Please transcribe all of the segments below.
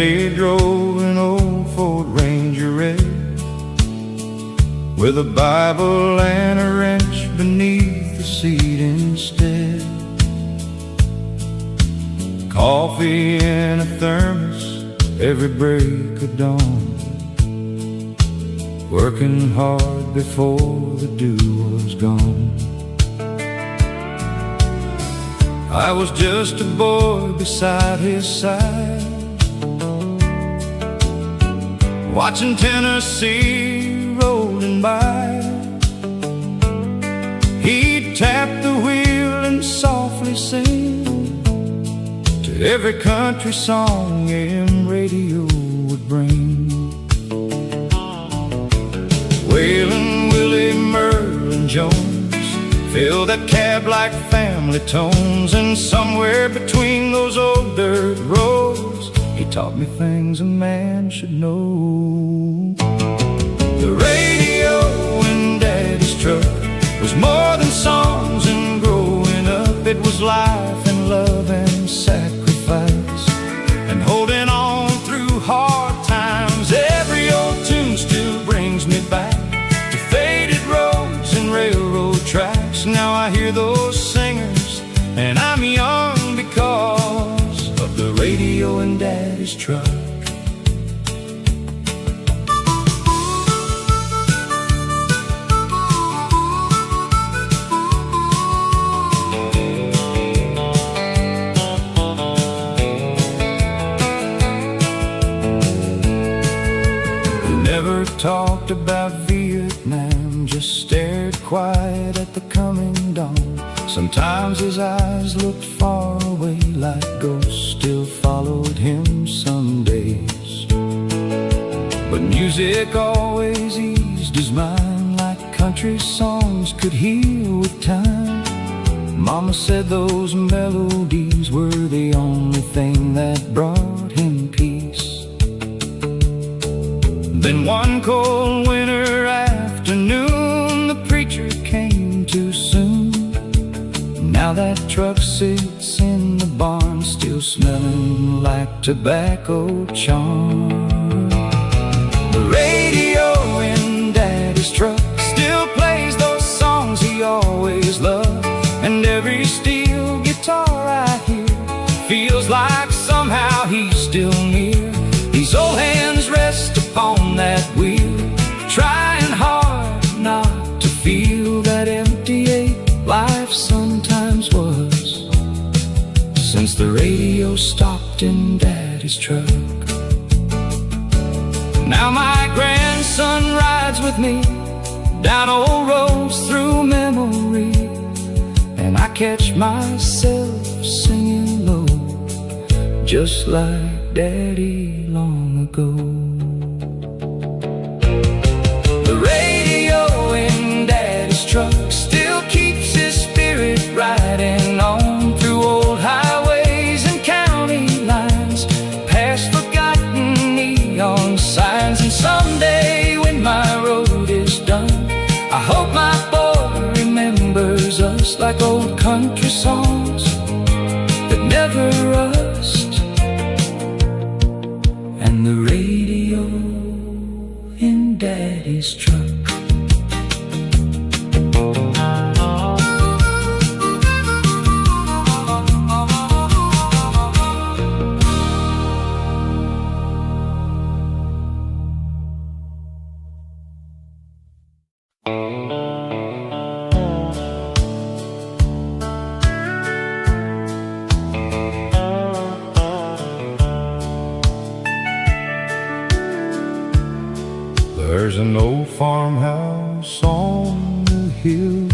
Daddy drove an old Ford Ranger red, with a Bible and a wrench beneath the seat instead. Coffee in a thermos every break of dawn, working hard before the dew was gone. I was just a boy beside his side, watching Tennessee rolling by. He'd tap the wheel and softly sing to every country song AM radio would bring. Waylon, Willie, Merle, and Jones filled that cab like family tones, and somewhere between those old dirt roads, he taught me things a man should know. The radio in Daddy's truck was more than songs and growing up. It was life and love and sacrifice, and holding on through hard times. Every old tune still brings me back to faded roads and railroad tracks. Now I hear those singers and I'm young because of the radio in Daddy's truck. Never talked about Vietnam, just stared quiet at the coming dawn. Sometimes his eyes looked far away like ghosts still followed him some days. But music always eased his mind like country songs could heal with time. Mama said those melodies were the only thing that brought him peace. Then one cold winter afternoon, the preacher came too soon. Now that truck sits in the barn, still smelling like tobacco charm. The radio in Daddy's truck still plays those songs he always loved, and every steel guitar I hear feels like somehow he's still near. These old hands rest upon that wheel, trying hard not to feel that empty ache life sometimes was, since the radio stopped in Daddy's truck. Now my grandson rides with me down old roads through memory, and I catch myself singing low, just like Daddy long ago. The radio in Daddy's truck still keeps his spirit riding on through old highways and county lines, past forgotten neon signs. And someday when my road is done, I hope my boy remembers us like old country songs that never rust. And the radio in Daddy's truck. There's an old farmhouse on the hill,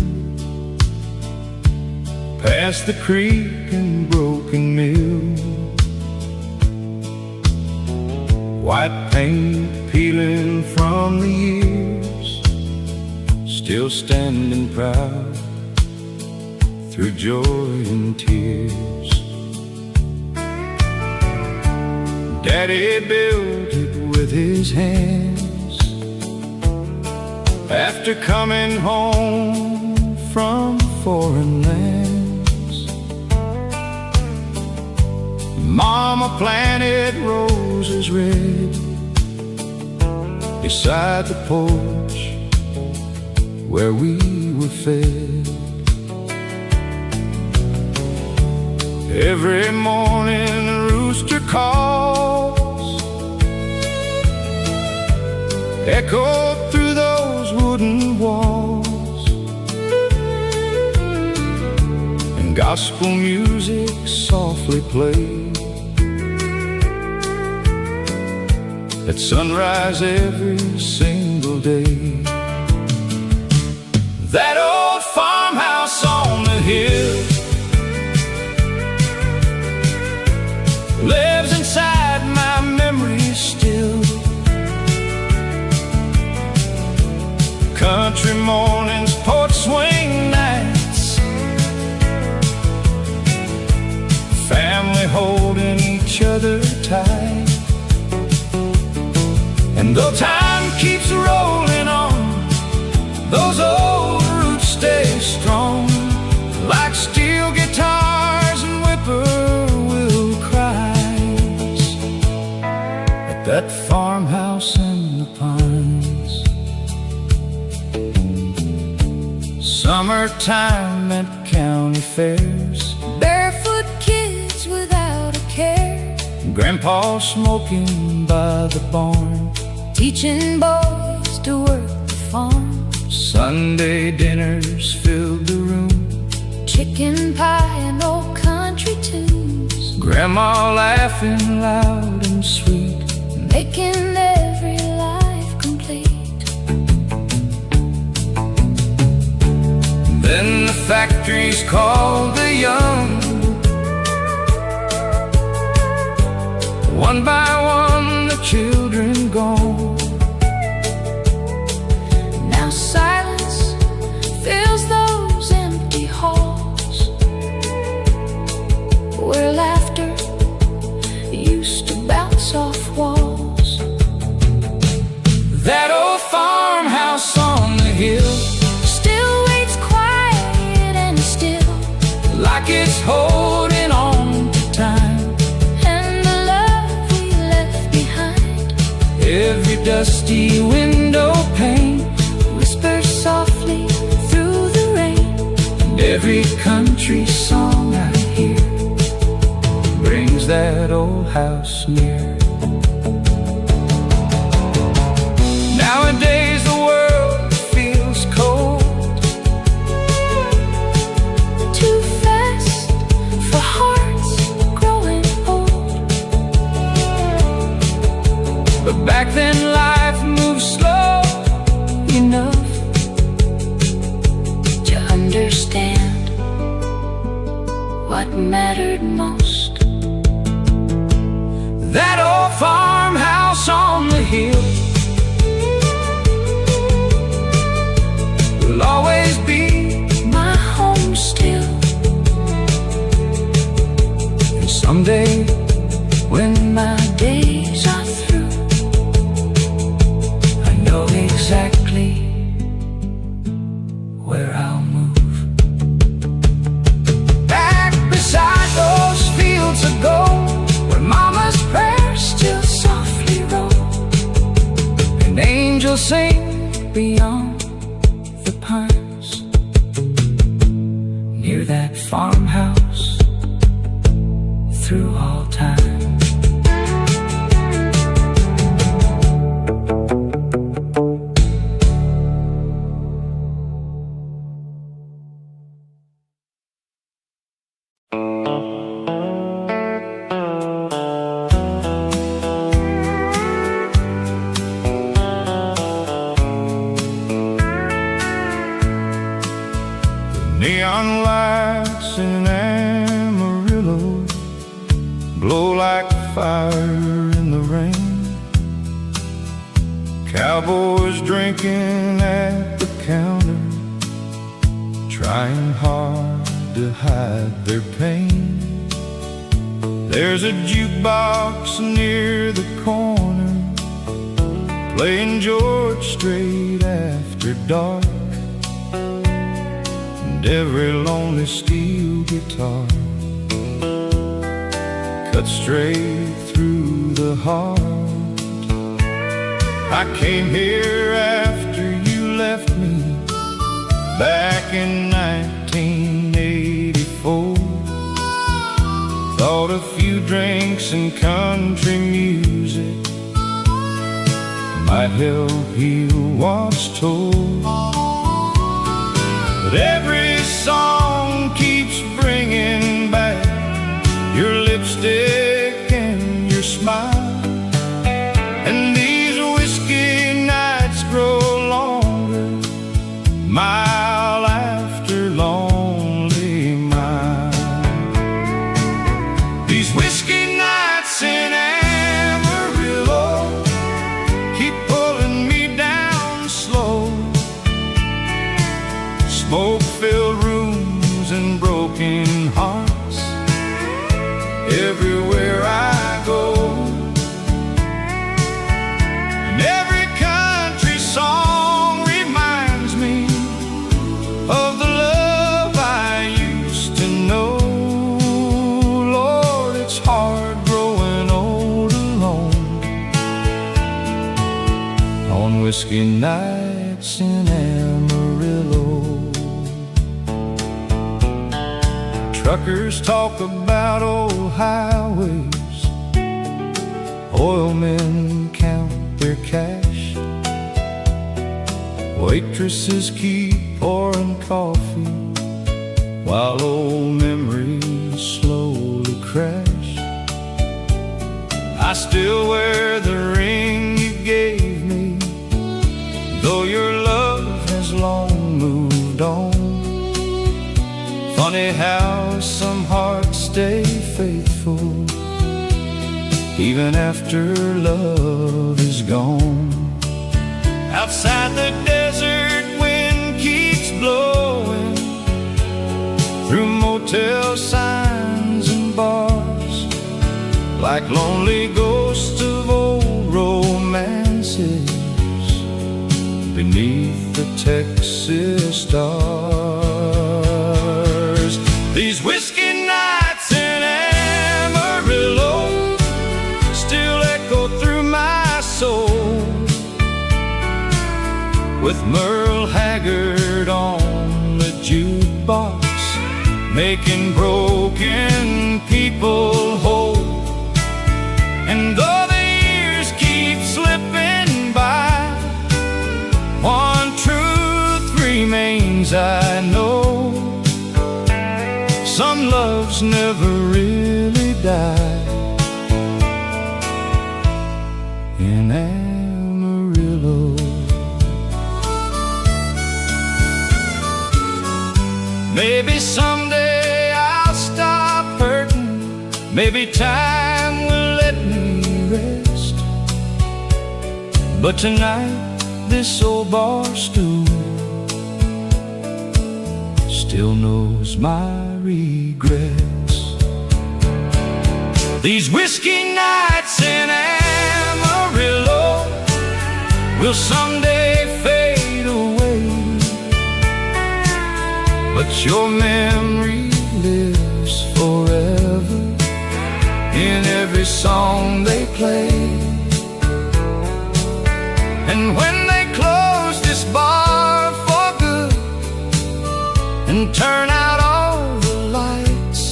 past the creek and broken mill. White paint peeling from the years, still standing proud through joy and tears. Daddy built it with his hands after coming home from foreign lands. Mama planted roses letters read beside the porch where we were fed. Every morning the rooster calls, echoed through those wooden walls, and gospel music softly played at sunrise every single day. That old farmhouse on the hill lives inside my memory still. Country mornings, porch swing nights, family holding each other tight. And though time keeps rolling on, those old roots stay strong, like steel guitars and whippoorwill cries at that farmhouse in the pines. Summertime at county fairs, barefoot kids without a care, Grandpa smoking by the barn, teaching boys to work the farm. Sunday dinners filled the room, Chicken pie and old country tunes, Grandma laughing loud and sweet, making every life complete. Then the factories called the young, one by one the children gone. Now silence fills those empty halls, where laughter used to bounce off walls. That old farmhouse on the hill Still waits quiet and still, like it's holding on to time. and the love we left behind, Every dusty window pane whispers softly through the rain. and every country song I hear brings that old house near. Nowadays the world feels cold, Too fast for hearts growing old, but back then life moved slow enough to understand what mattered most. That old farmhouse on the hill will always be, My home still, and someday when my days are through, I know exactly where I'll move. Back beside those fields of gold, where Mama's prayers still softly roll, and angels sing beyond the pines, near that farmhouse through all time. Neon lights in Amarillo glow like fire in the rain. Cowboys drinking at the counter, trying hard to hide their pain. There's a jukebox near the corner, playing George Strait after dark, and every lonely steel guitar cuts straight through the heart. I came here after you left me back in 1984. Thought a few drinks and country music might help heal what's torn. But every song keeps bringing back your lipstick and your smile. And these whiskey nights grow longer, mile after lonely mile. These whiskey nights in Amarillo keep pulling me down slow. Smoke-filled rooms and broken hearts everywhere I go. And every country song reminds me of the love I used to know. Lord, it's hard growing old alone on whiskey nights in Amarillo. Truckers talk about old highways, oil men count their cash, waitresses keep pouring coffee while old memories slowly crash. I still wear the ring you gave me, though your love has long moved on. Funny how some hearts stay faithful even after love is gone. Outside the desert wind keeps blowing through motel signs and bars, like lonely ghosts of old romances beneath the Texas stars. These whiskey nights in Amarillo still echo through my soul, with Merle Haggard on the jukebox, making broken people whole. And though the years keep slipping by, one truth remains, I know: some loves never really die in Amarillo. Maybe someday I'll stop hurting, maybe time will let me rest, but tonight this old bar stool still knows my regrets. These whiskey nights in Amarillo will someday fade away, but your memory lives forever in every song they play. And when they close this bar for good and turn out all the lights,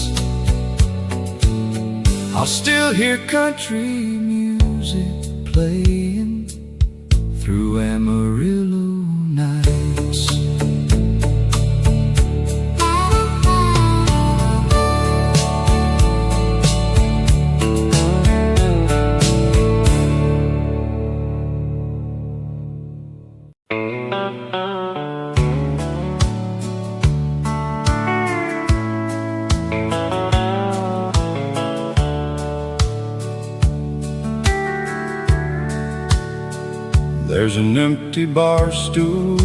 I'll still hear country music playing through Amarillo nights. There's an empty bar stool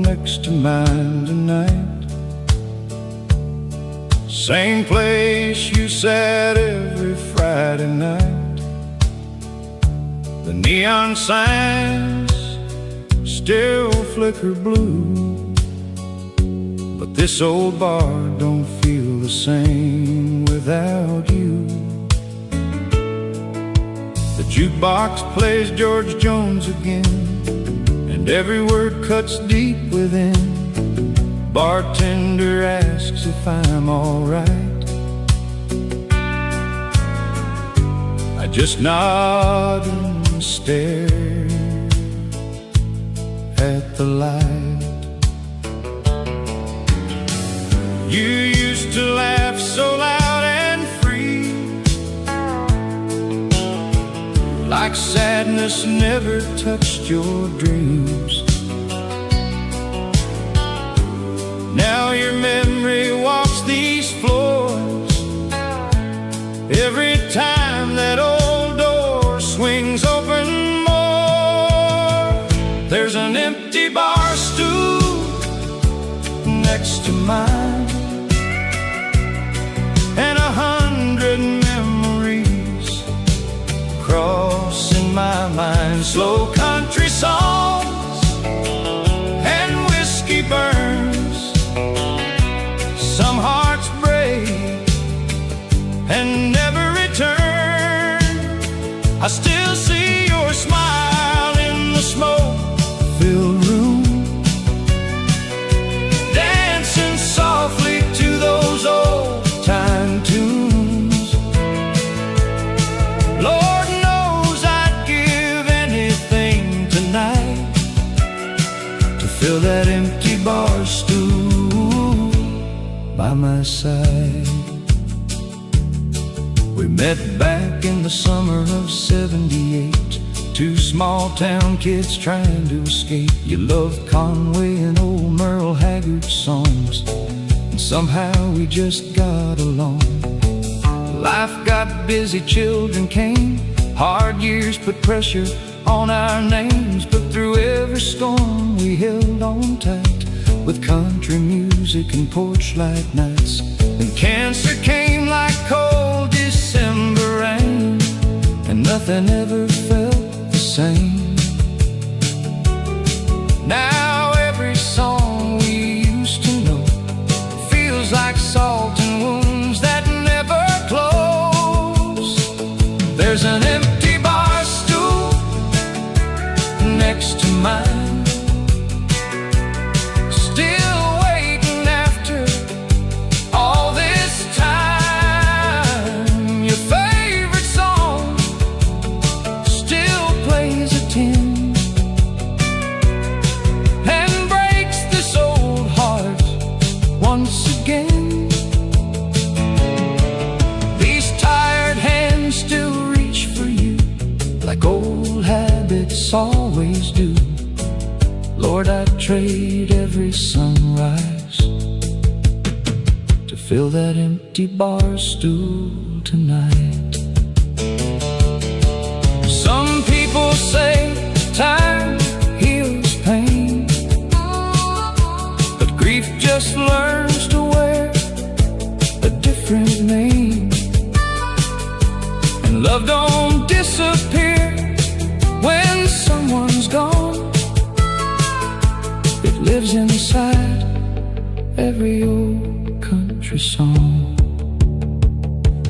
next to mine tonight, same place you sat every Friday night. The neon signs still flicker blue, but this old bar don't feel the same without you. The Jukebox plays George Jones again, and every word cuts deep within. Bartender asks if I'm alright. I just nod and stare at the light. You used to laugh so loud and free, like sadness never touched your dreams. Now your memory walks these floors every time that old door swings open more. There's an empty bar stool next to mine, and 100 memories crossing my mind. Slow country songs and whiskey burns. Some hearts break and never return. I still see your smile in the smoke-filled room, dancing softly to those old-time tunes. Lord knows I'd give anything tonight to fill that empty bar stool by my side. We met back in the summer of '78, two small-town kids trying to escape. You loved Conway and old Merle Haggard songs, and somehow we just got along. Life got busy, children came, hard years put pressure on our names. But through every storm we held on tight, with country music and porch light nights. And cancer came like cold December rain, and nothing ever felt the same. Now every song we used to know feels like salt in wounds that never close. There's an empty bar stool next to mine, still waiting after all this time. Your favorite song still plays a tune and breaks this old heart once again. These tired hands still reach for you like old habits always do. Lord, I'd trade every sunrise to fill that empty bar stool tonight. Some people say time heals pain, but grief just learns to wear a different name. And love don't disappear when someone's gone. It lives inside every old country song.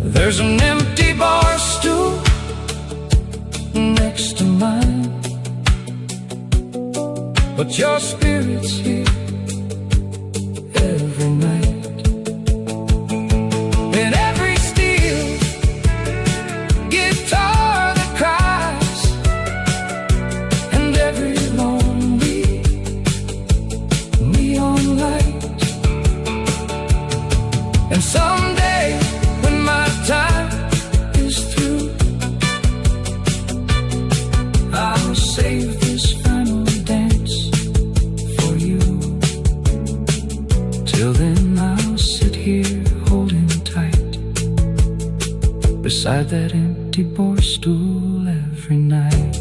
There's an empty bar stool next to mine, but your spirit's here every night. In every steel guitar that cries, and every lonely neon light. And someday when my time is through, I'll save this final dance for you. Till then I'll sit here holding tight beside that empty bar stool every night.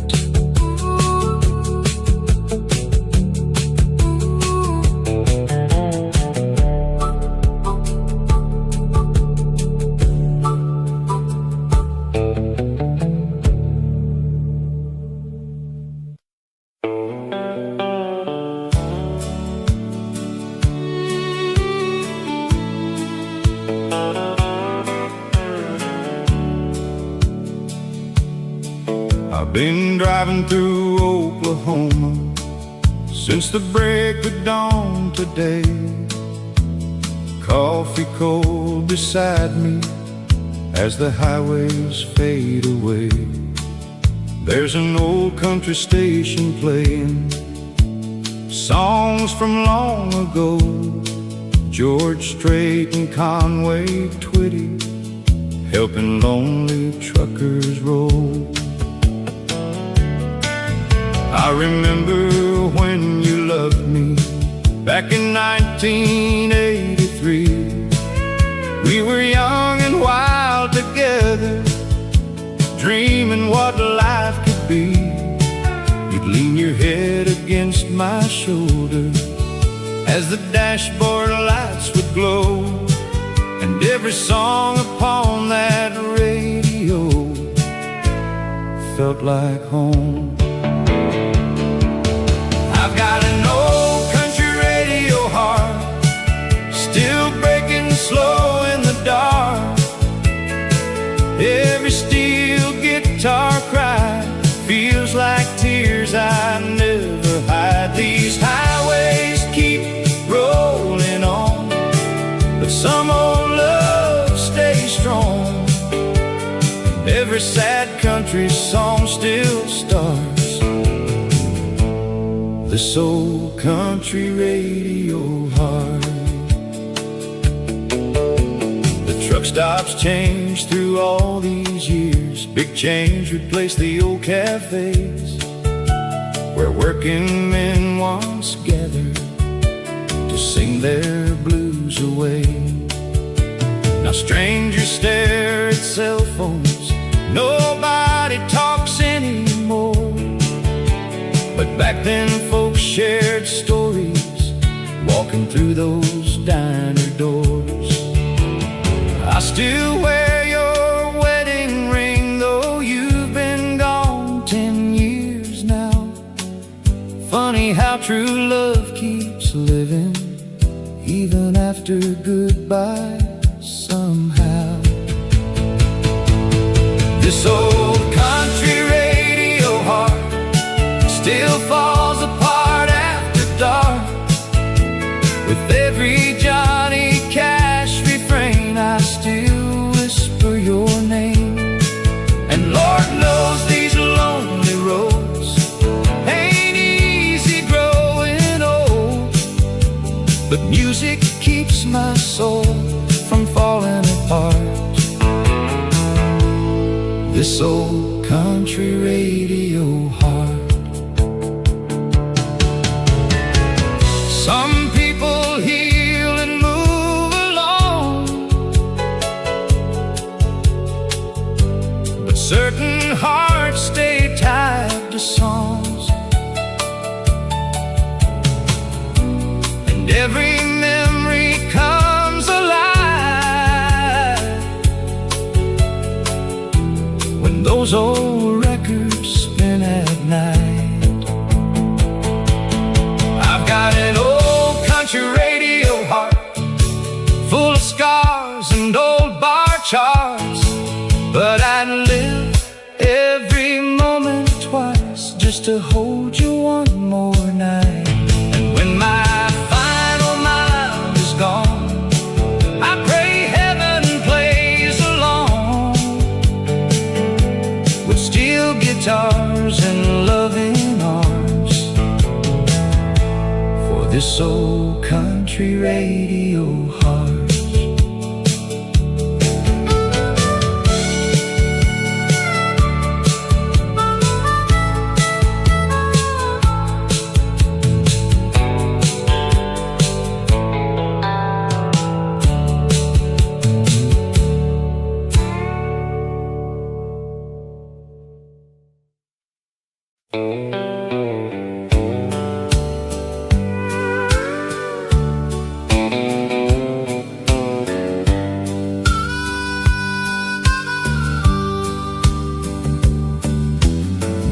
I've been driving through Oklahoma since the break of dawn today. Coffee cold beside me as the highways fade away. There's an old country station playing songs from long ago. George Strait and Conway Twitty helping lonely truckers roll. I remember when you loved me back in 1983. We were young and wild together, dreaming what life could be. You'd lean your head against my shoulder as the dashboard lights would glow, and every song upon that radio felt like home. I've got an old country radio heart, still breaking slow in the dark. Every steel guitar cry feels like tears I never hide. These highways keep rolling on, but some old love stays strong. And every sad country song still starts this old country radio heart. The truck stops change through all these years. Big change replaced the old cafes where working men once gathered to sing their blues away. Now strangers stare at cell phones, nobody talks anymore. But back then folks shared stories, walking through those diner doors. I still wear your wedding ring, though you've been gone 10 years now. Funny how true love keeps living, even after goodbye somehow. This old country radio heart still falls apart after dark. With every Johnny Cash refrain, I still whisper your name. And Lord knows these lonely roads ain't easy growing old, but music keeps my soul from falling apart. This old country radio heart. Some people heal and move along, but certain hearts stay tied to songs. And every memory comes alive when those old records spin at night. I've got an old country radio heart, full of scars and old bar charts, but I'd live every moment twice just to hold you one more night. And when my final mile is gone, I pray heaven plays along with steel guitars and loving arms for this old country radio heart.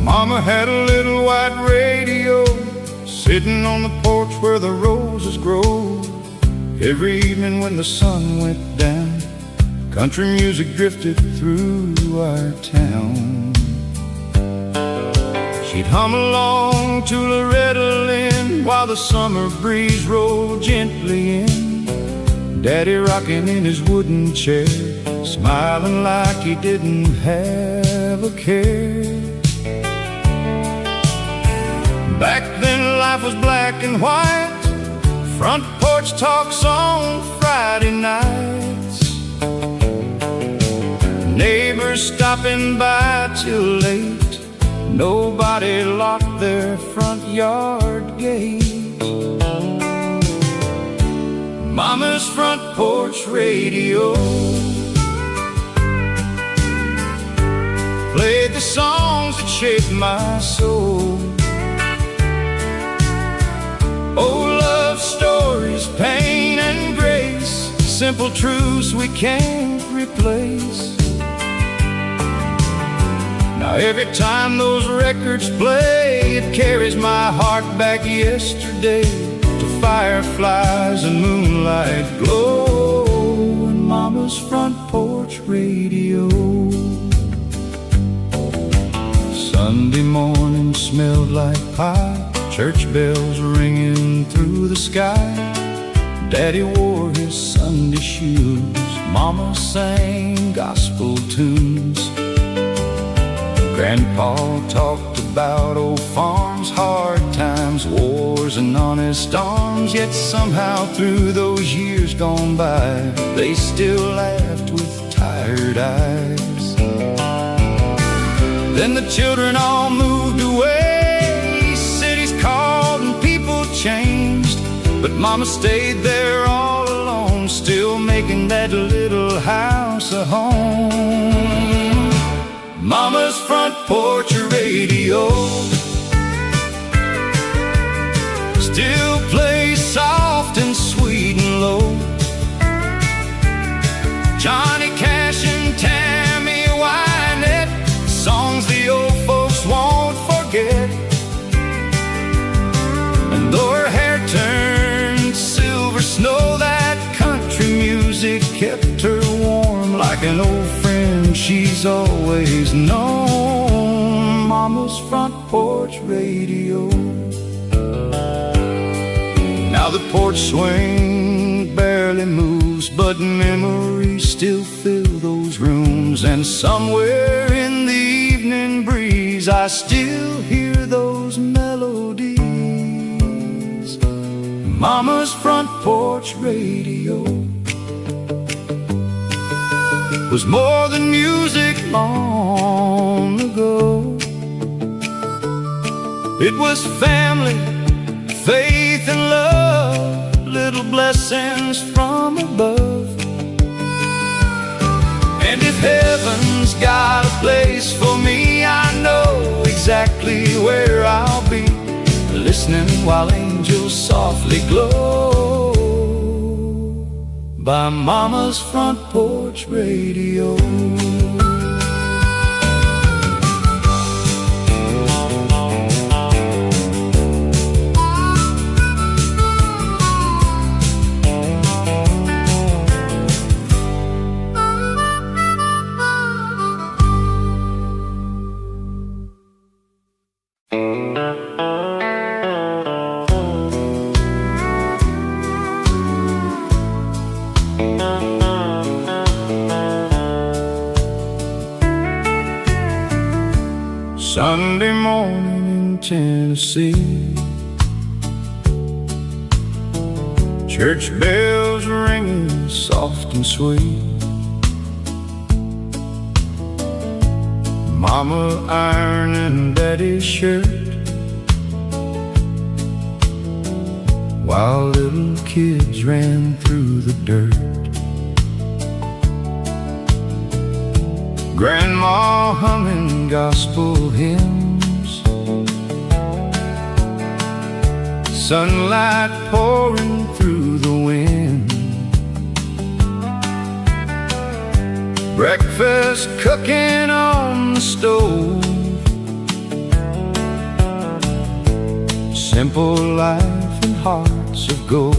Mama had a little white radio sitting on the porch where the roses grow. Every evening when the sun went down, country music drifted through our town. He'd hum along to Loretta Lynn while the summer breeze rolled gently in. Daddy rocking in his wooden chair, smiling like he didn't have a care. Back then life was black and white, front porch talks on Friday nights, neighbors stopping by till late, nobody locked their front yard gate. Mama's front porch radio played the songs that shaped my soul. Oh, love stories, pain and grace, simple truths we can't replace. Now every time those records play, it carries my heart back yesterday, to fireflies and moonlight glow and Mama's front porch radio. Sunday morning smelled like pie, church bells ringing through the sky. Daddy wore his Sunday shoes, Mama sang gospel tunes. Grandpa talked about old farms, hard times, wars and honest arms. Yet somehow through those years gone by, they still laughed with tired eyes. Then the children all moved away, cities called and people changed, but Mama stayed there all alone, still making that little house a home. Mama's front porch radio still plays soft and sweet and low. Johnny Cash and Tammy Wynette, songs the old folks won't forget. And though her hair turned silver snow, that country music kept her warm like an old friend she's always known. Mama's front porch radio. Now the porch swing barely moves, but memories still fill those rooms. And somewhere in the evening breeze, I still hear those melodies. Mama's front porch radio was more than music long ago. It was family, faith and love, little blessings from above. And if heaven's got a place for me, I know exactly where I'll be, listening while angels softly glow by Mama's front porch radio. Sunday morning in Tennessee, church bells ringing soft and sweet, Mama ironing Daddy's shirt, while little kids ran through the dirt. Grandma humming gospel hymns, sunlight pouring through the wind, breakfast cooking on the stove, simple life and hearts of gold.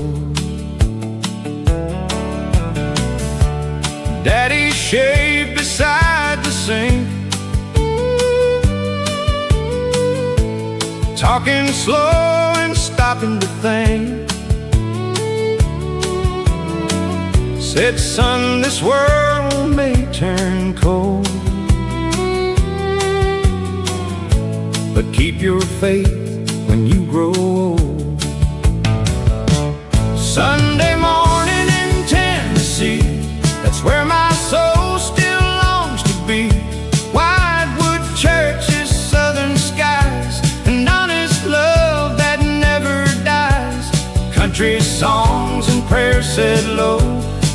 Daddy shaved beside the sink, talking slow and stopping to think. Said, son, this world may turn cold, but keep your faith when you grow old. Sunday morning in Tennessee, that's where my soul still longs to be. Wildwood churches, southern skies, and honest love that never dies. Country songs and prayers said low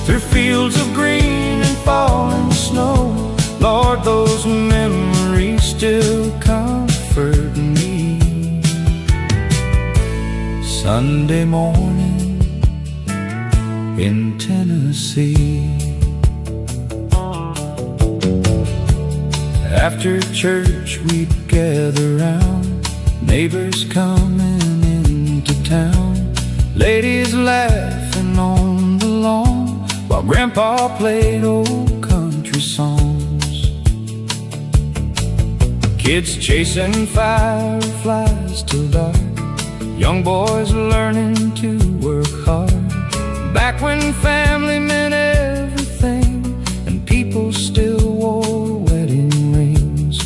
through fields of green and falling snow. Lord, those memories still comfort me. Sunday morning in Tennessee. After church we'd gather round, neighbors coming into town, ladies laughing on the lawn while Grandpa played old country songs. Kids chasing fireflies till dark, young boys learning to work hard. Back when family meant everything and people still wore wedding rings.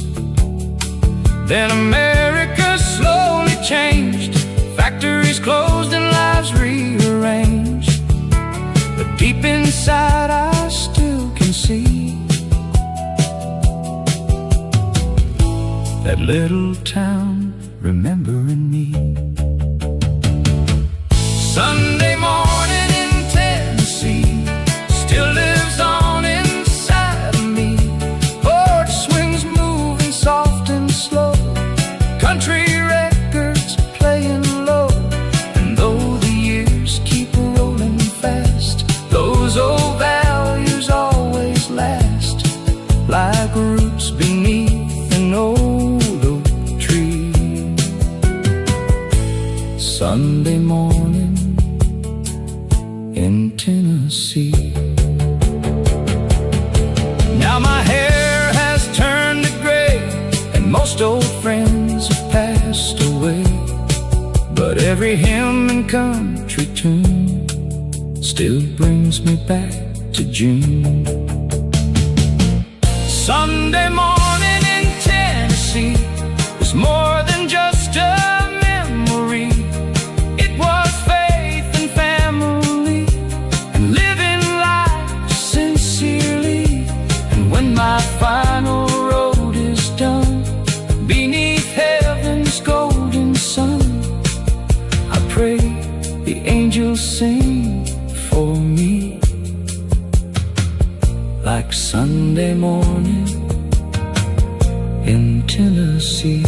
Then America slowly changed, factories closed and lives rearranged. But deep inside I still can see that little town remembering me. Sunday morning in Tennessee still lives on inside of me. Porch swings moving soft and slow, country records playing low. And though the years keep rolling fast, those old values always last, like roots beneath an old oak tree. Sunday morning in Tennessee. Now my hair has turned to gray and most old friends have passed away, but every hymn and country tune still brings me back to June. Sunday morning in Tennessee was more than just a memory. It was faith and family and living life sincerely. And when my final road is done beneath heaven's golden sun, I pray the angels sing for me like Sunday morning in Tennessee.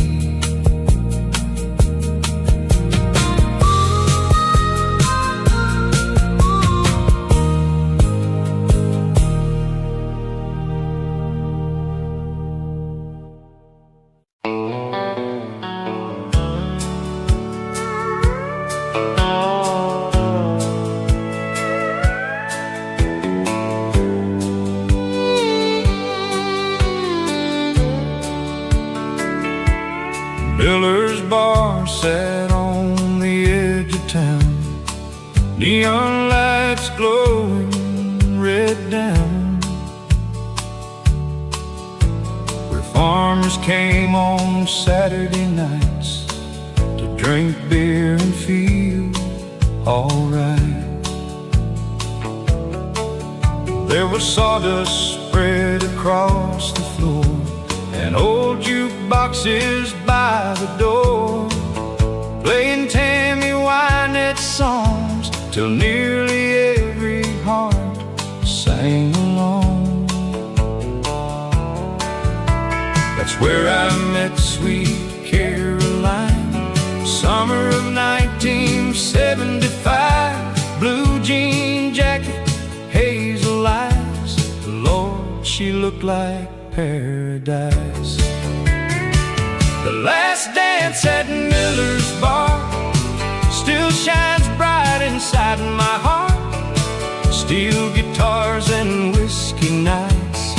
Miller's bar sat on the edge of town, neon lights glowing red down, where farmers came on Saturday nights to drink beer and feel alright. There was sawdust spread across the floor and old jukeboxes by the door, playing Tammy Wynette songs till nearly every heart sang along. That's where I met sweet Caroline, summer of 1975. Blue jean jacket, hazel eyes, Lord, she looked like paradise. The last dance at Miller's bar still shines bright inside my heart. Steel guitars and whiskey nights,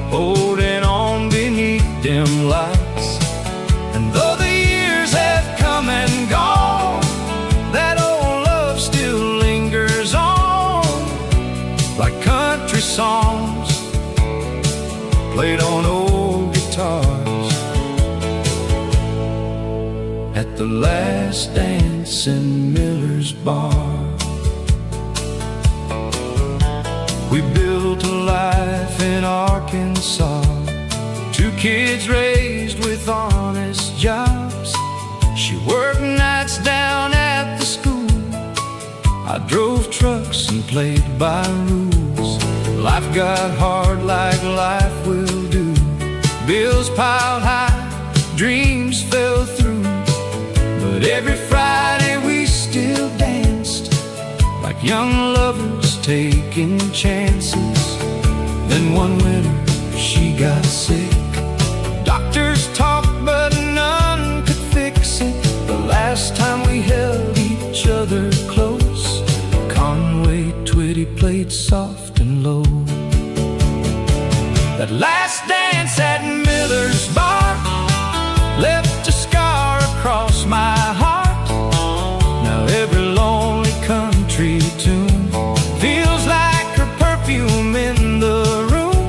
holding on beneath dim lights. And though the years have come at the last dance in Miller's bar. We built a life in Arkansas, 2 kids raised with honest jobs. She worked nights down at the school, I drove trucks and played by rules. Life got hard like life will do. Bills piled high, dreams fell through. But every Friday we still danced like young lovers taking chances. Then one winter she got sick. Doctors talked but none could fix it. The last time we held each other close, Conway Twitty played soft and low. That last dance at Miller's bar left a scar across my heart. Now every lonely country tune feels like her perfume in the room.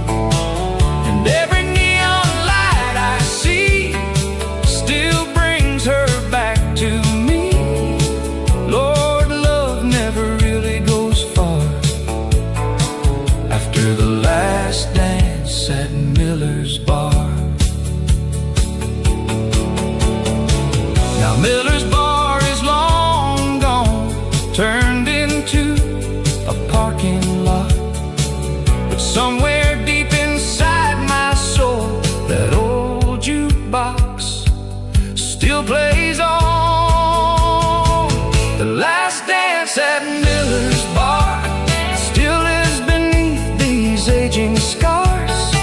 And every neon light I see still brings her back to me. Lord, love never really goes far after the last dance at Miller's bar. Now Miller's bar is long gone, turned into a parking lot. But somewhere deep inside my soul, that old jukebox still plays on. The last dance at Miller's bar still lives beneath these aging scars.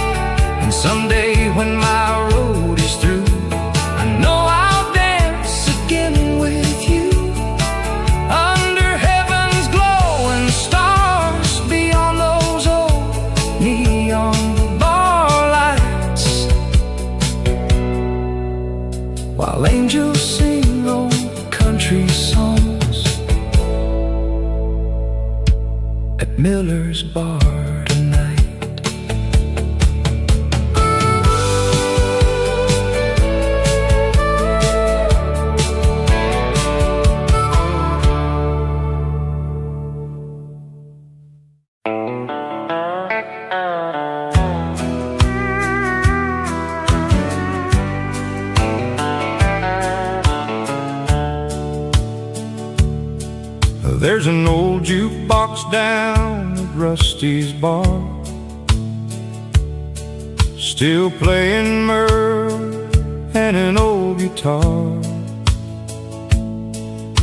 And someday when my road is through, I know I'll dance again with you under heaven's glowing stars, beyond those old neon bar lights, while angels sing old country songs at Miller's bar tonight. There's an old jukebox down at Rusty's bar, still playing Merle and an old guitar.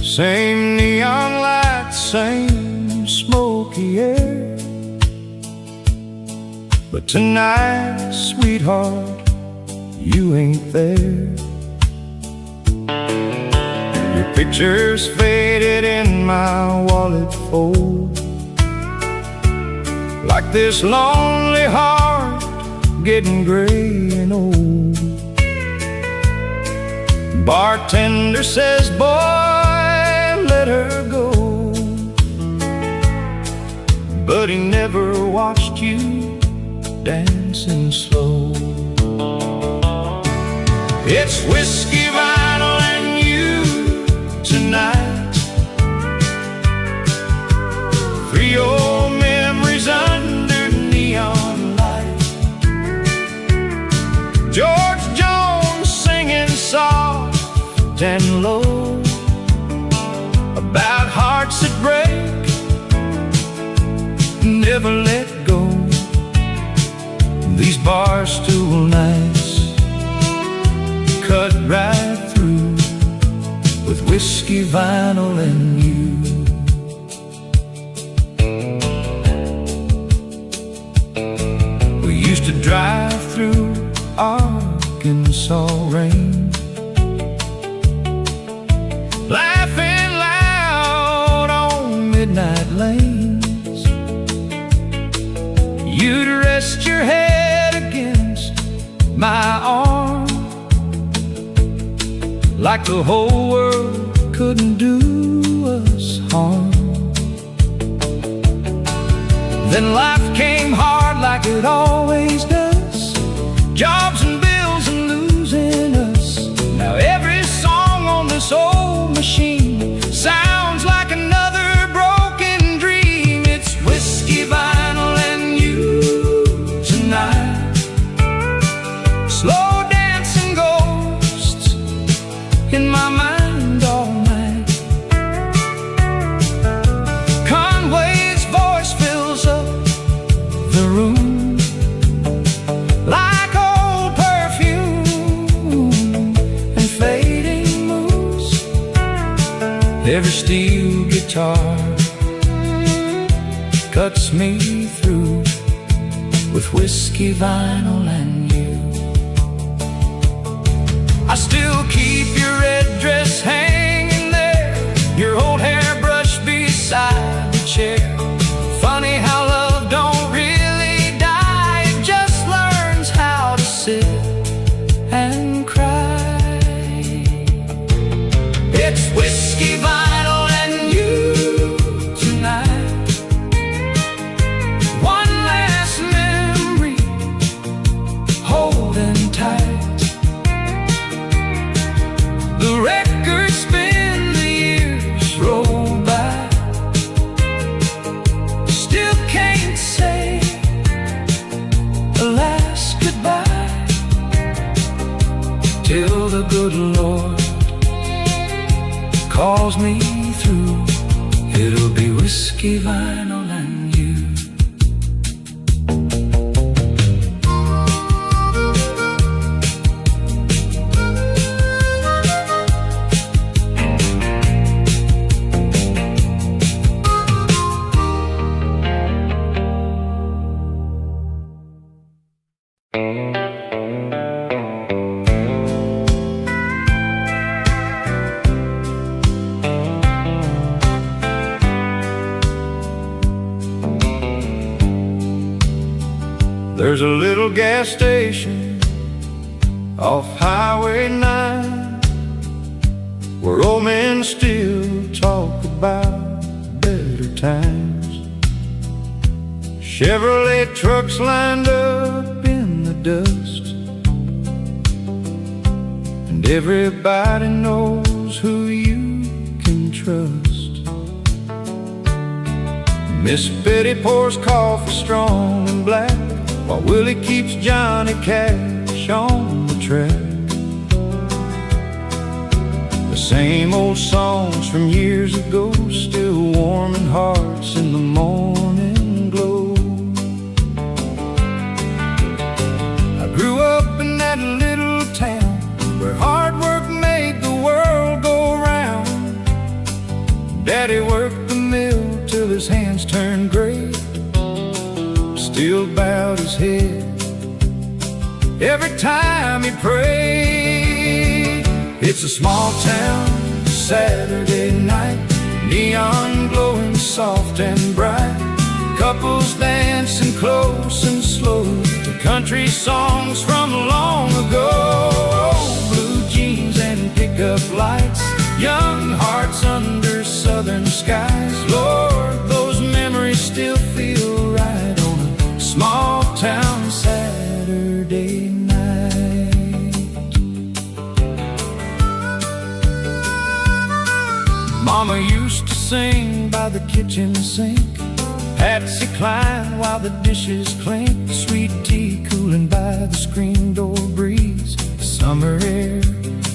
Same neon lights, same smoky air. But tonight, sweetheart, you ain't there. Your picture's faded in my wallet fold, like this lonely heart getting gray and old. Bartender says, boy, let her go, but he never watched you dancing slow. It's whiskey, vinyl, and you tonight. 3 old memories under neon light. George Jones singing soft and low about hearts that break, never let go. These bar stool nights cut right through with whiskey, vinyl, and you. We used to drive through Arkansas rain, laughing loud on midnight lanes. You'd rest your head against my arm, like the whole world couldn't do us harm. Then life came hard like it always does, jobs and bills and losing us. Now every song on the soul machine sounds like another broken dream. It's whiskey, vinyl, and you tonight. Slow dancing ghosts in my mind all night. Conway's voice fills up the room like old perfume and fading moons. Every steel guitar cuts me through with whiskey, vinyl, and you. I still keep your red dress hanging there, your old hairbrush beside the chair. Funny how love don't really die, it just learns how to sit and cry. It's whiskey, vinyl, and you tonight. One last memory holding tight. The records spin, the years roll by. Still can't say a last goodbye till the good Lord calls me through. It'll be whiskey, vinyl, and you. There's a little gas station off Highway 9 where old men still talk about better times. Chevrolet trucks lined up in the dust, and everybody knows who you can trust. Miss Betty pours coffee strong and black, while Willie keeps Johnny Cash on the track. The same old songs from years ago, still warming hearts in the morning glow. I grew up in that little town where hard work made the world go round. Daddy worked the mill till his hands turned gray, still bowed his head every time he prayed. It's a small town Saturday night, neon glowing soft and bright, couples dancing close and slow to country songs from long ago. Blue jeans and pickup lights, young hearts under southern skies. Lord, those memories still feel right on a small town Saturday night. Mama used to sing by the kitchen sink, Patsy Cline while the dishes clink, sweet tea cooling by the screen door breeze, summer air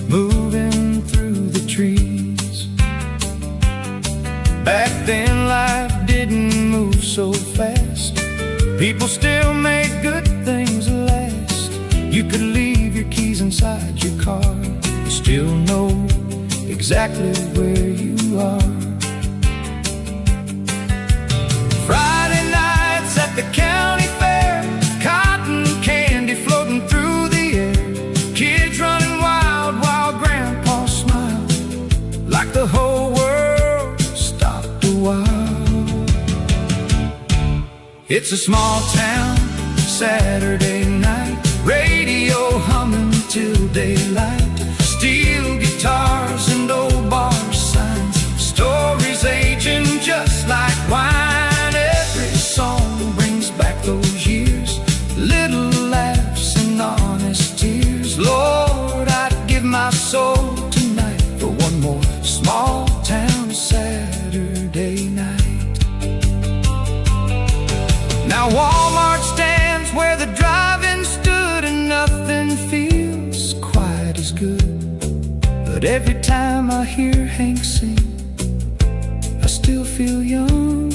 moving through the trees. Back then life didn't move so fast, people still made good things last. You could leave your keys inside your car, you still know exactly where you are. Friday nights at the county fair, cotton candy floating through the air, kids running wild while Grandpa smiled like the whole world stopped a while. It's a small town Saturday night, radio humming till daylight, steel guitars and old bar signs, stories aging just like wine. Every song brings back those years, little laughs and honest tears. Lord, I'd give my soul tonight for one more But every time I hear Hank sing, I still feel young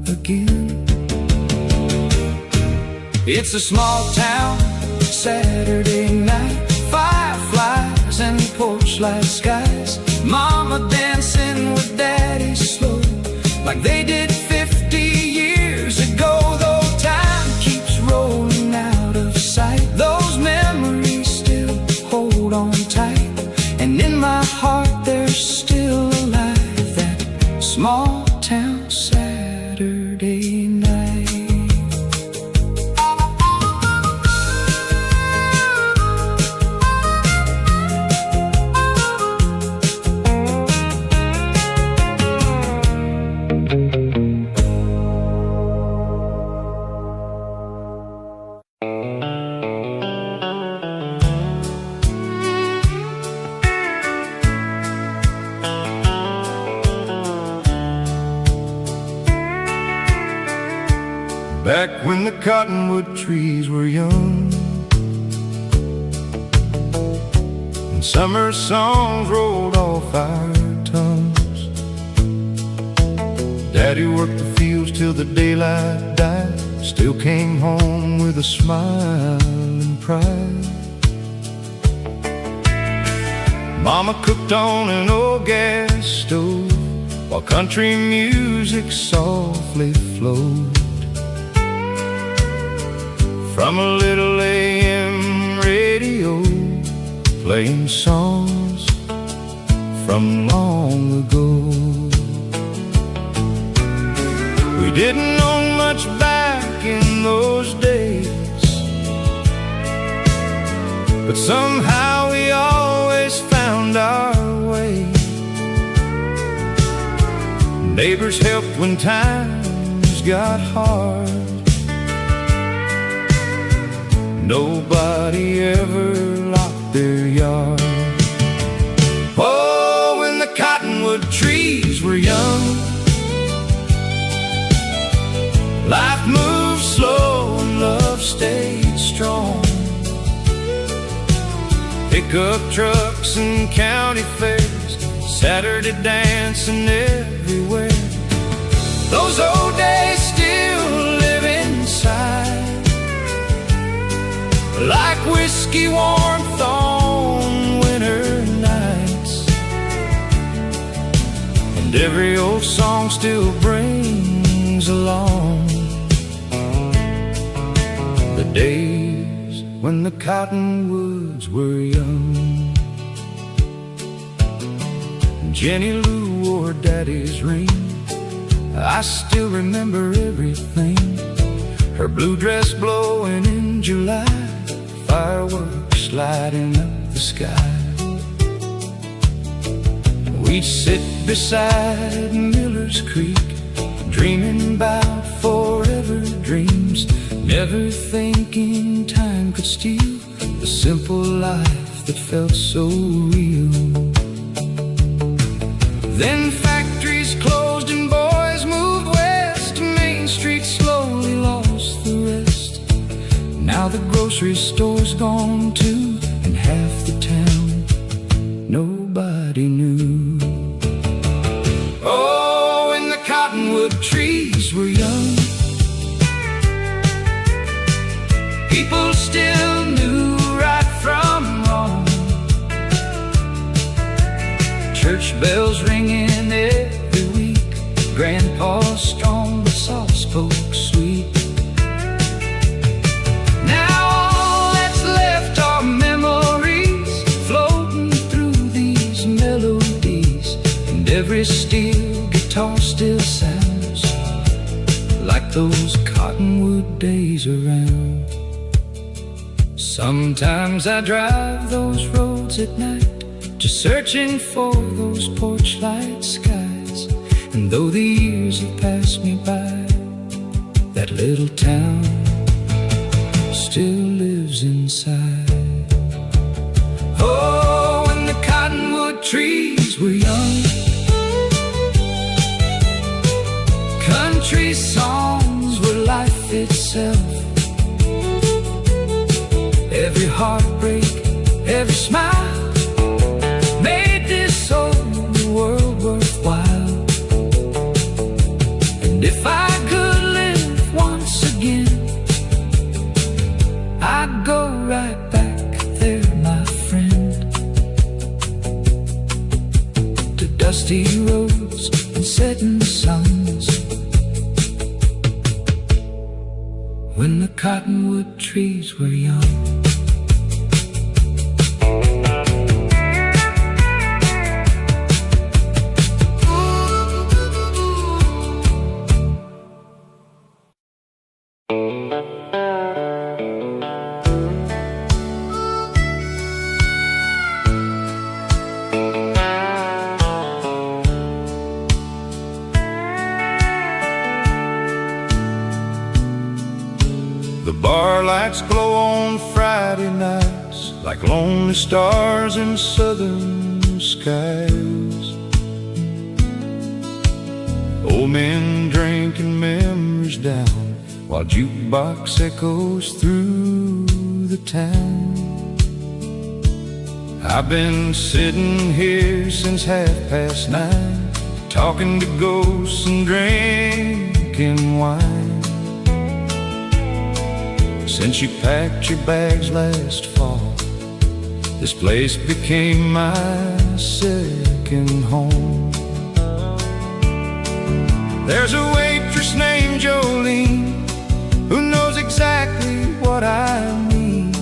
again. It's a small town, Saturday night, fireflies and porch light skies, Mama dancing with Daddy slow, like they did 50 years ago. Though time keeps rolling out of sight, those memories still hold on tight, and in my heart they're still alive. That small town Saturday night. Back when the cottonwood trees were young, and summer songs rolled off our tongues, Daddy worked the fields till the daylight died, still came home with a smile and pride. Mama cooked on an old gas stove while country music softly flowed from a little AM radio, playing songs from long ago. We didn't know much back in those days, but somehow we always found our way. Neighbors helped when times got hard, nobody ever locked their yard. Oh, when the cottonwood trees were young, life moved slow and love stayed strong. Pickup trucks and county fairs, Saturday dancing everywhere. Those old days still live inside, like whiskey warmth on winter nights, and every old song still brings along the days when the cottonwoods were young. Jenny Lou wore Daddy's ring, I still remember everything. Her blue dress blowing in July, fireworks lighting up the sky. We'd sit beside Miller's Creek, dreaming about forever dreams, never thinking time could steal the simple life that felt so real. Then factories closed and boys moved west, Main Street slowly lost the rest. Now the grocery store's gone too, and half the town nobody knew. Oh, when the cottonwood trees were young, people still knew right from wrong. Church bells ringing every week, Grandpa's strong but soft spoke sweet. Now all that's left are memories floating through these melodies, and every steel guitar still sounds like those cottonwood days around. Sometimes I drive those roads at night, just searching for those porch light skies, and though the years have passed me by, that little town still lives inside. Oh, when the cottonwood trees were young, country songs were life itself. Every heartbreak, every smile made to dusty roads and setting suns. When the cottonwood trees were young. The bar lights glow on Friday nights like lonely stars in southern skies. Old men drinking memories down while jukebox echoes through the town. I've been sitting here since 9:30, talking to ghosts and drinking wine. Since you packed your bags last fall, this place became my second home. There's a waitress named Jolene who knows exactly what I mean.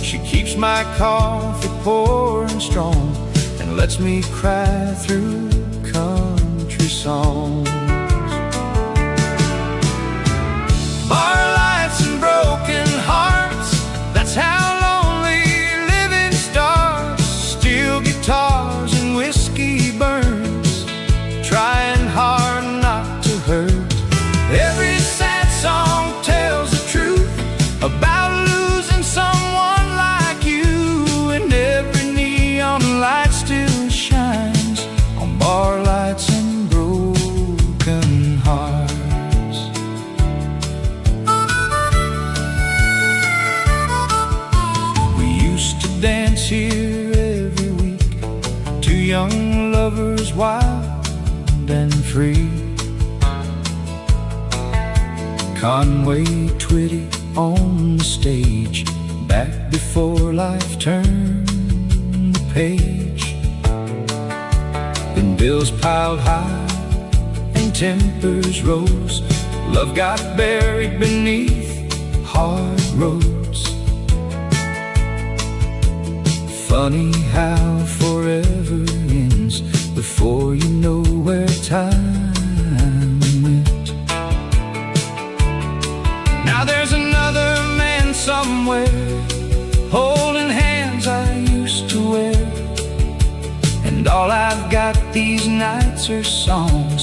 She keeps my coffee pouring strong and lets me cry through country songs. Bar lights and broken hearts, that's how lonely living starts. Steel guitars and whiskey burns, trying hard not to hurt. Every sad song tells the truth about losing someone like you, and every neon light still shines on bar lights and broken hearts. We used to dance here every week, two young lovers, wild and free. Conway Twitty on the stage, back before life turned the page. Then bills piled high and tempers rose. Love got buried beneath hard roads. Funny how forever ends before you know where time went. Now there's another man somewhere, holding hands I used to wear. And all I've got these nights are songs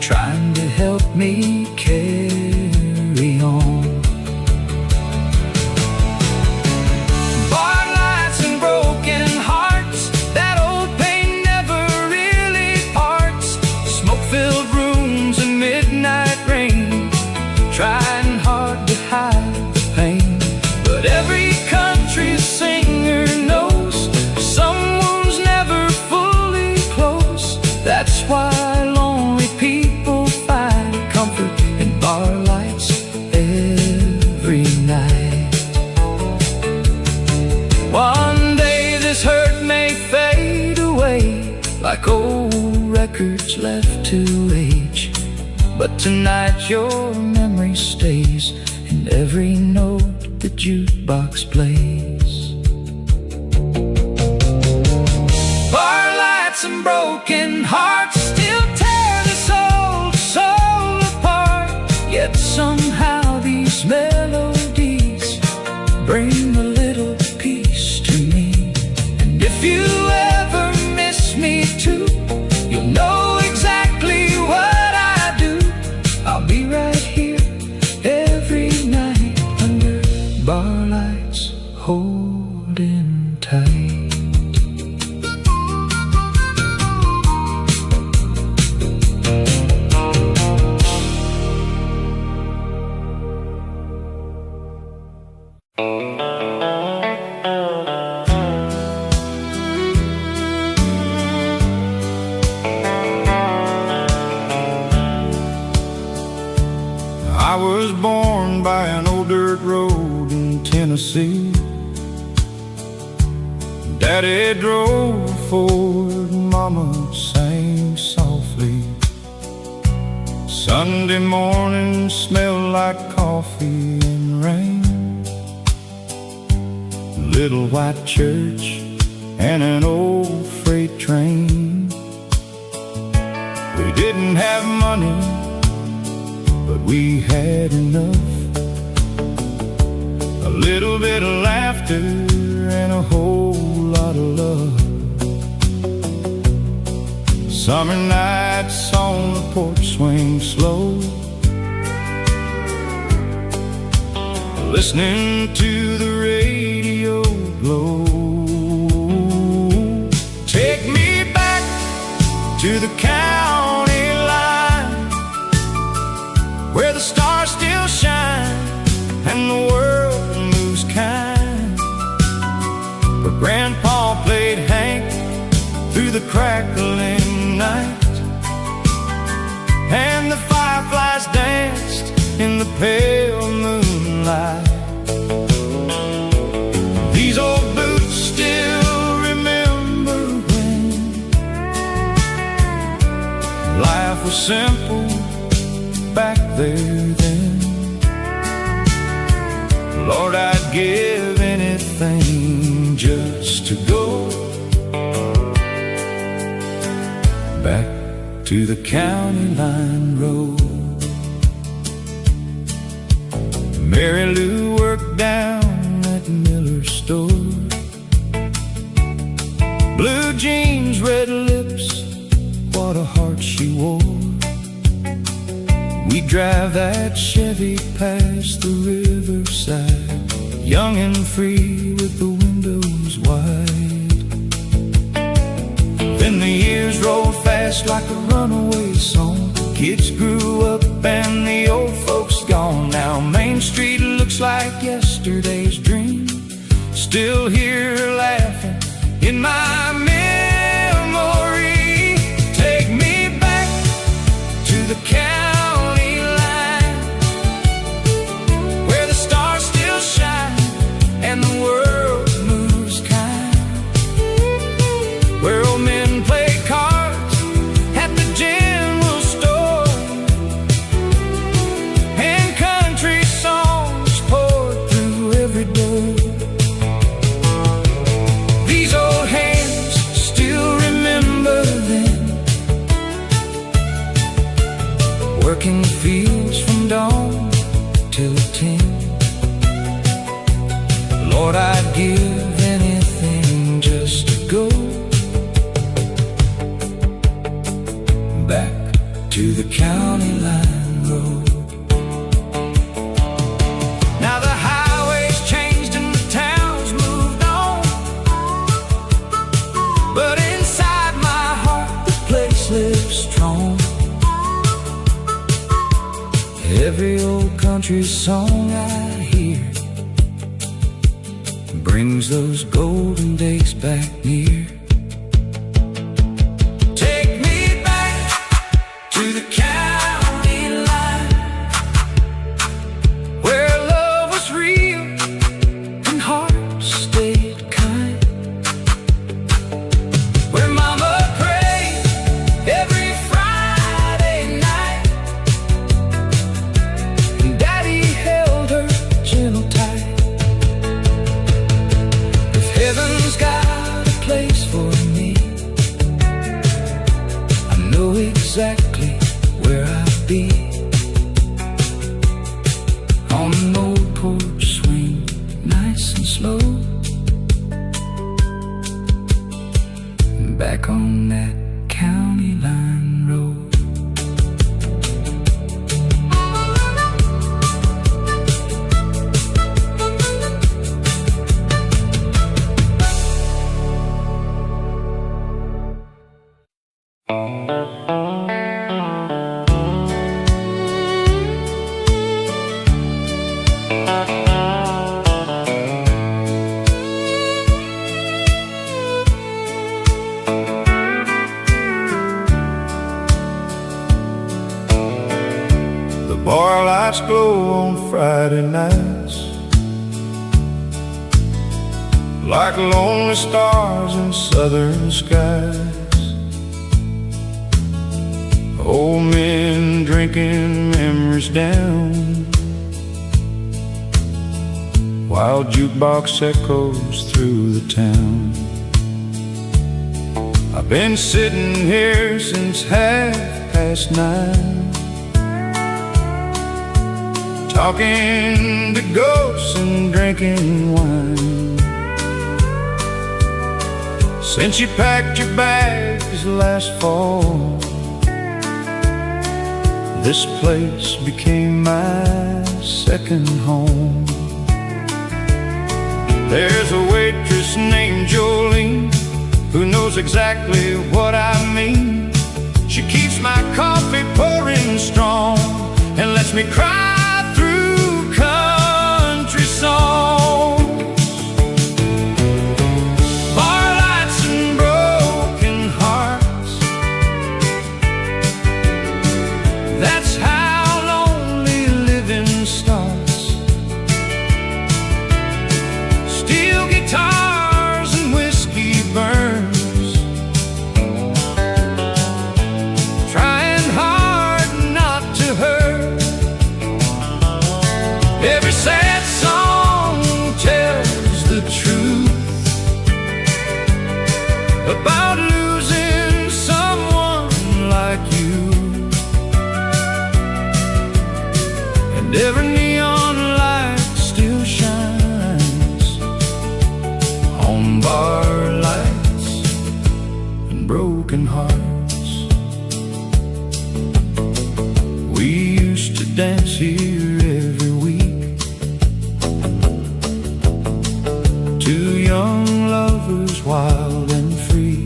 trying to help me carry on. Bar lights and broken hearts, that old pain never really parts. Smoke-filled rooms and midnight rain, trying hard to hide the pain. But every country singer knows someone's never fully close. That's why lonely people find comfort in bar lights every night. One day this hurt may fade away like old records left to age, but tonight your memory stays in every note the jukebox plays. Bar lights and broken hearts still tear this old soul apart, yet somehow these melodies bring a little peace to me. And if you ever miss me too, you'll know exactly what I do. I'll be right here every night under bar lights, holding tight. I was born by an old dirt road in Tennessee. Daddy drove a Ford, Mama sang Sunday morning smelled like coffee and rain, little white church and an old freight train. We didn't have money, but we had enough, a little bit of laughter and a whole lot of love. Summer nights on the porch swing slow, listening to the radio blow. Take me back to the county line, where the stars still shine and the world moves kind, where Grandpa played Hank through the crackling night, and the fireflies danced in the pale moonlight. These old boots still remember when life was simple back there then. Lord, I'd give anything just to go back to the county line road. Mary Lou worked down at Miller's store, blue jeans, red lips, what a heart she wore. We'd drive that Chevy past the riverside, young and free with the windows wide. Then the years rolled fast like a runaway song. Kids grew up and the old folks gone. Now Main Street looks like yesterday's dream, still here laughing in my memory. Take me back to the county line, where the stars still shine and the world moves kind, where old men play cards at the general store, and country songs poured through every door. These old hands still remember then, working the fields from dawn till 10. Lord, I'd give anything just to go back to the county line road. Now the highways changed and the towns moved on, but inside my heart the place lives strong. Every old country song I hear brings those golden days back near. Take me back to the county line, where love was real and hearts stayed kind, where Mama prayed every Friday night and Daddy held her gentle tight. If heaven's got a place for me, I know exactly where I'll be. On an old porch swing, nice and slow, back on that county line road. The bar lights glow on Friday nights like lonely stars in southern skies. Old men drink drinking memories down, while jukebox echoes through the town. I've been sitting here since 9:30, talking to ghosts and drinking wine. Since you packed your bags last fall, this place became my second home. There's a waitress named Jolene who knows exactly what I mean. She keeps my coffee pouring strong and lets me cry through country songs. Bar lights and broken hearts, that's how lonely living starts. Steel guitars and whiskey burns, trying hard not to hurt. Every sad song tells the truth about losing someone like you. And every neon light still shines on bar lights and broken hearts. We used to dance here every week, two young lovers wild and free.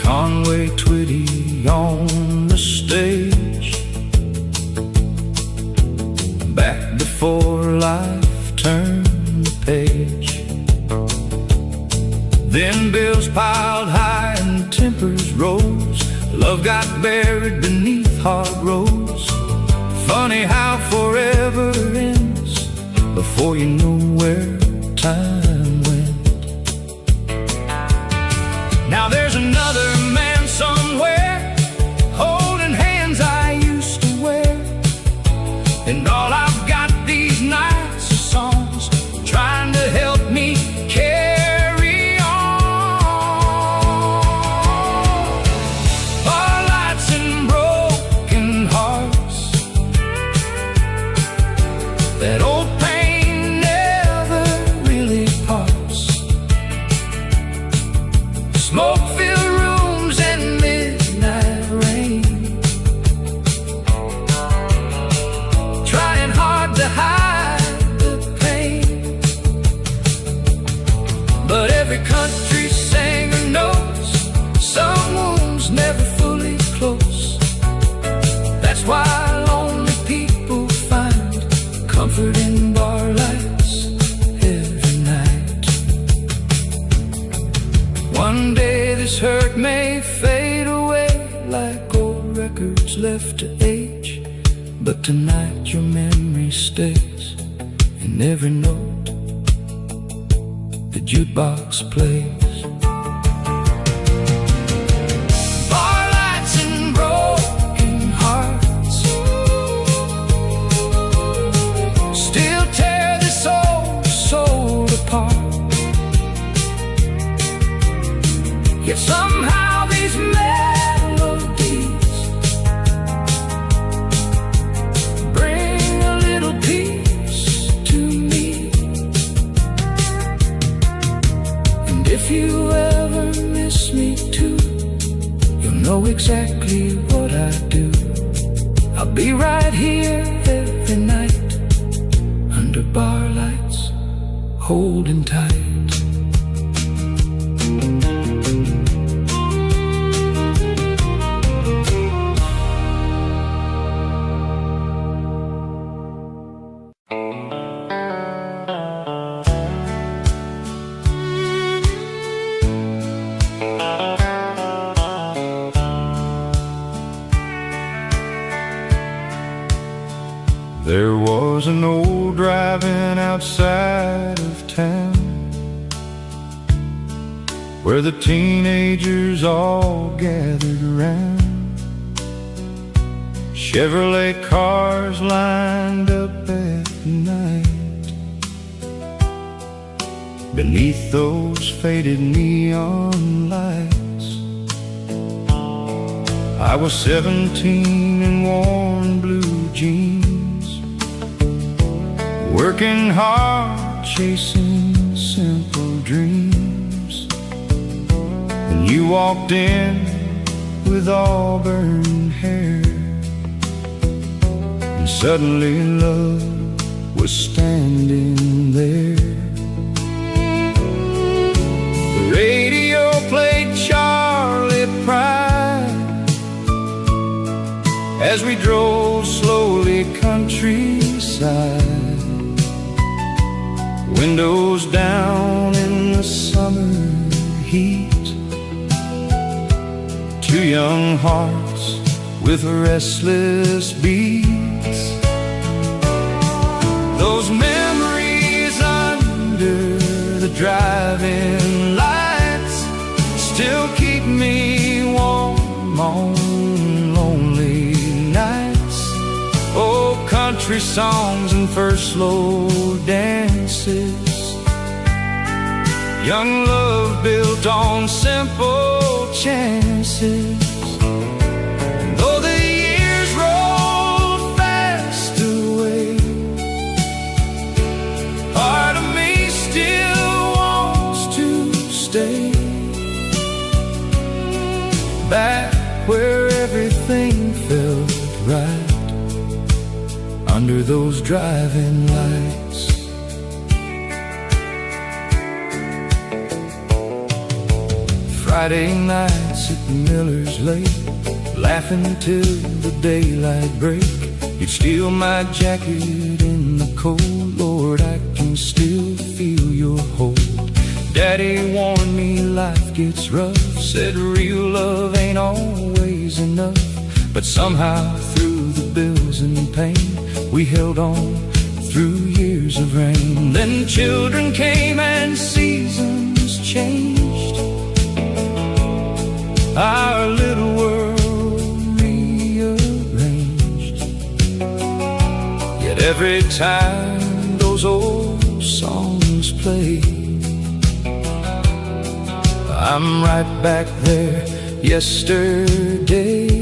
Conway Twitty on the stage, back before life turned the page. Then bills piled high and tempers rose, love got buried beneath hard roads. Funny how forever ends before you know where time went. Now there's another man somewhere holding hands I used to wear, and all I've got these nights are songs trying to help me carry on. Bar lights and broken hearts, that old pain never really parts. Smoke-filled rooms and midnight rain, trying hard to hide the pain. But every country singer knows some wounds never fully close. That's why lonely people find comfort in bar lights every night. One day this hurt may fade away like old records left to age, but tonight your memory stays in every note the jukebox plays. Bar lights and broken hearts still tear this old soul apart. Yet somehow these melodies bring a little peace to me. And if you ever miss me too, you'll know exactly what I do. I'll be right here every night under bar lights, holding tight. There was an old drive-in outside of town where the teenagers all gathered around. Chevrolet cars lined up at night. Beneath those faded neon lights, I was 17 in worn blue jeans, working hard, chasing simple dreams. And you walked in with auburn hair, and suddenly love was standing there. The radio played Charlie Pride as we drove slowly countryside, windows down in the summer heat. Two young hearts with restless beats. Those memories under the driving lights still keep me warm on lonely nights. Oh, country songs and first slow dances, young love built on simple chances. Though the years roll fast away, part of me still wants to stay back where everything felt right, under those driving lights. Friday nights at Miller's Lake, laughing till the daylight break. You'd steal my jacket in the cold, Lord, I can still feel your hold. Daddy warned me life gets rough, said real love ain't always enough. But somehow through the bills and pain, we held on through years of rain. Then children came and seasons changed, our little world rearranged. Yet every time those old songs play, I'm right back there yesterday.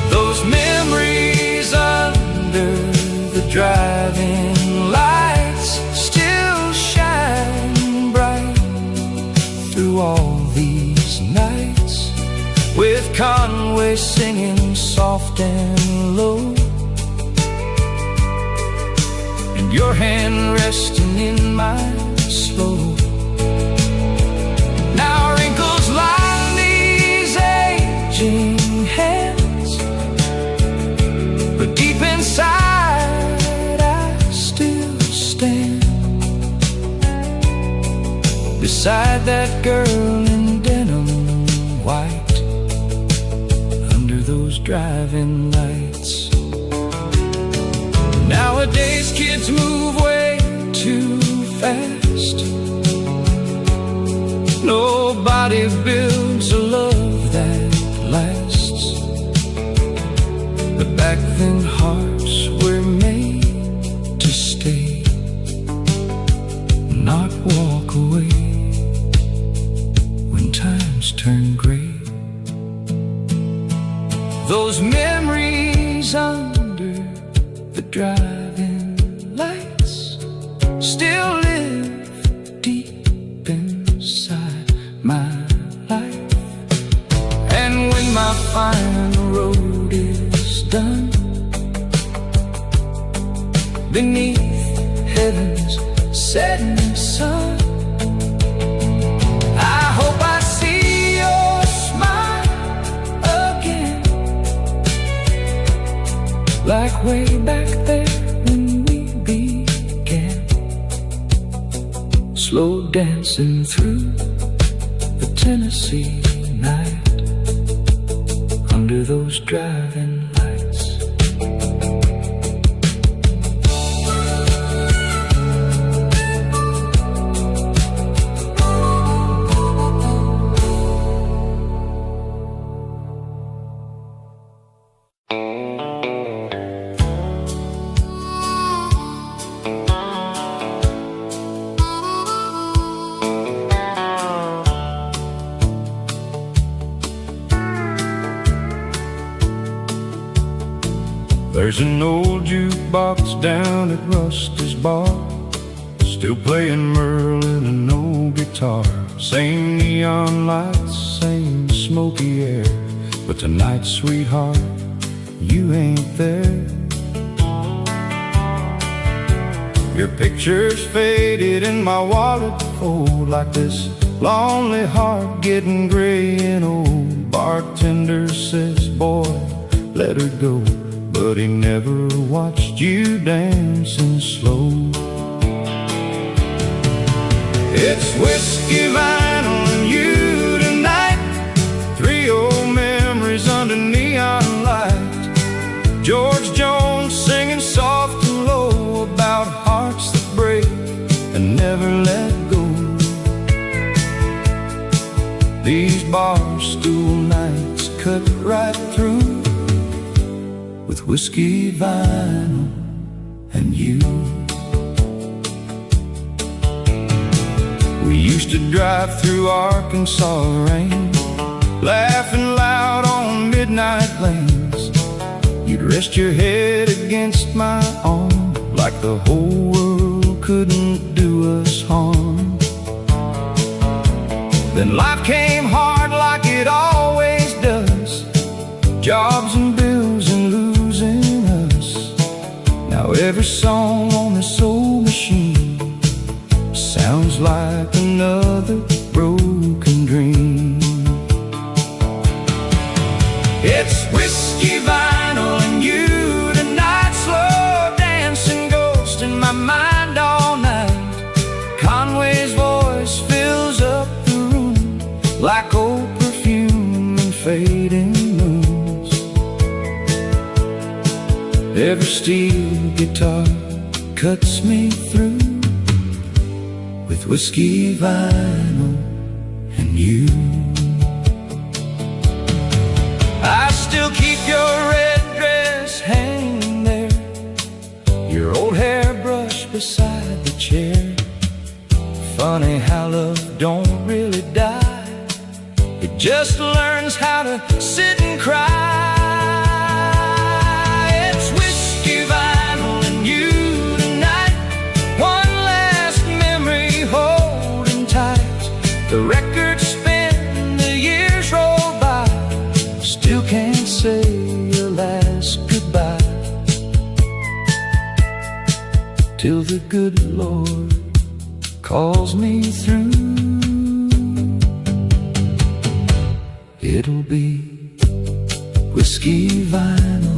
Those memories under the driving lights still shine bright through all these nights, with Conway singing soft and low, and your hand resting in mine slow. Now wrinkles line these aging hands, but deep inside I still stand beside that girl in denim white, under those driving lights. Nowadays kids move way too fast, nobody builds a love that lasts. But back then hearts were made to stay, not walk away when times turn gray. Those memories under the driving lights still live deep inside my life. And when my final road is done, beneath heaven's setting sun, I hope I see your smile again, like way back there when we began, slow dancing through the Tennessee night, under those driving lights. There's an old jukebox down at Rusty's bar, still playing Merlin and no guitar. Same neon lights, same smoky air, but tonight, sweetheart, you ain't there. Your picture's faded in my wallet fold, like this lonely heart getting gray and old. Bartender says, boy, let her go, but he never watched you dancing slow. It's whiskey, vinyl, and you tonight. 3 old memories under neon light. George Jones singing soft and low about hearts that break and never let go. These bar stool nights cut right through, with whiskey, vinyl, and you. We used to drive through Arkansas rain, laughing loud on midnight lanes. You'd rest your head against my arm, like the whole world couldn't do us harm. Then life came hard like it always does, jobs and bills and losing us. Now every song on this old machine sounds like another broken dream. It's whiskey, vinyl, and you tonight. Slow dancing ghost in my mind all night. Conway's voice fills up the room like old perfume and fading moons. Every steel guitar cuts me through, with whiskey, vinyl, and you. I still keep your red dress hanging there, your old hairbrush beside the chair. Funny how love don't really die, it just learns how to sit and cry. It's whiskey, vinyl, and you tonight. One last memory holding tight. The records spin, the years roll by, still can't say your last goodbye, till the good Lord calls me through. It'll be whiskey, vinyl,